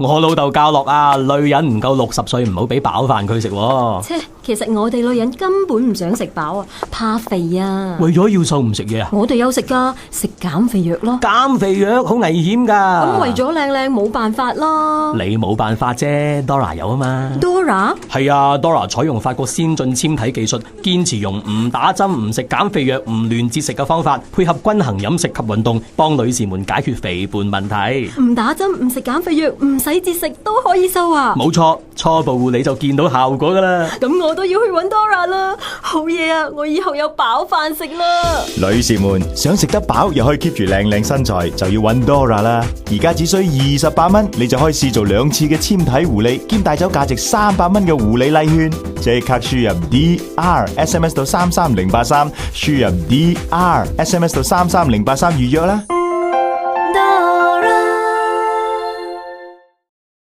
我老豆教落啊，女人唔夠60歲唔好俾飽飯佢食。切，其實我哋女人根本唔想食飽啊，怕肥啊。為咗要瘦唔食嘢啊？我哋有食噶，食減肥藥咯。減肥藥好危險噶。咁為咗靚靚冇辦法咯。你冇辦法啫 ，Dora 有啊嘛。Dora？係啊 ，Dora 採用法國先進纖體技術，堅持用唔打針、唔食減肥藥、唔亂節食嘅方法，配合均衡飲食及運動，幫女士們解決肥胖問題。唔打針、唔食減肥藥、唔使節食都可以瘦啊！冇錯，初步護理就見到效果噶啦。咁我都要去揾 Dora 啦！好嘢啊，我以後有飽飯食啦！女士們想食得飽又可以 keep 住靚靚身材，就要揾 Dora 啦！而家只需28蚊，你就可以試做2次嘅纖體護理，兼帶走價值300蚊嘅護理禮券。即刻輸入 DR SMS 到33083，輸入 DR SMS 到33083預約啦！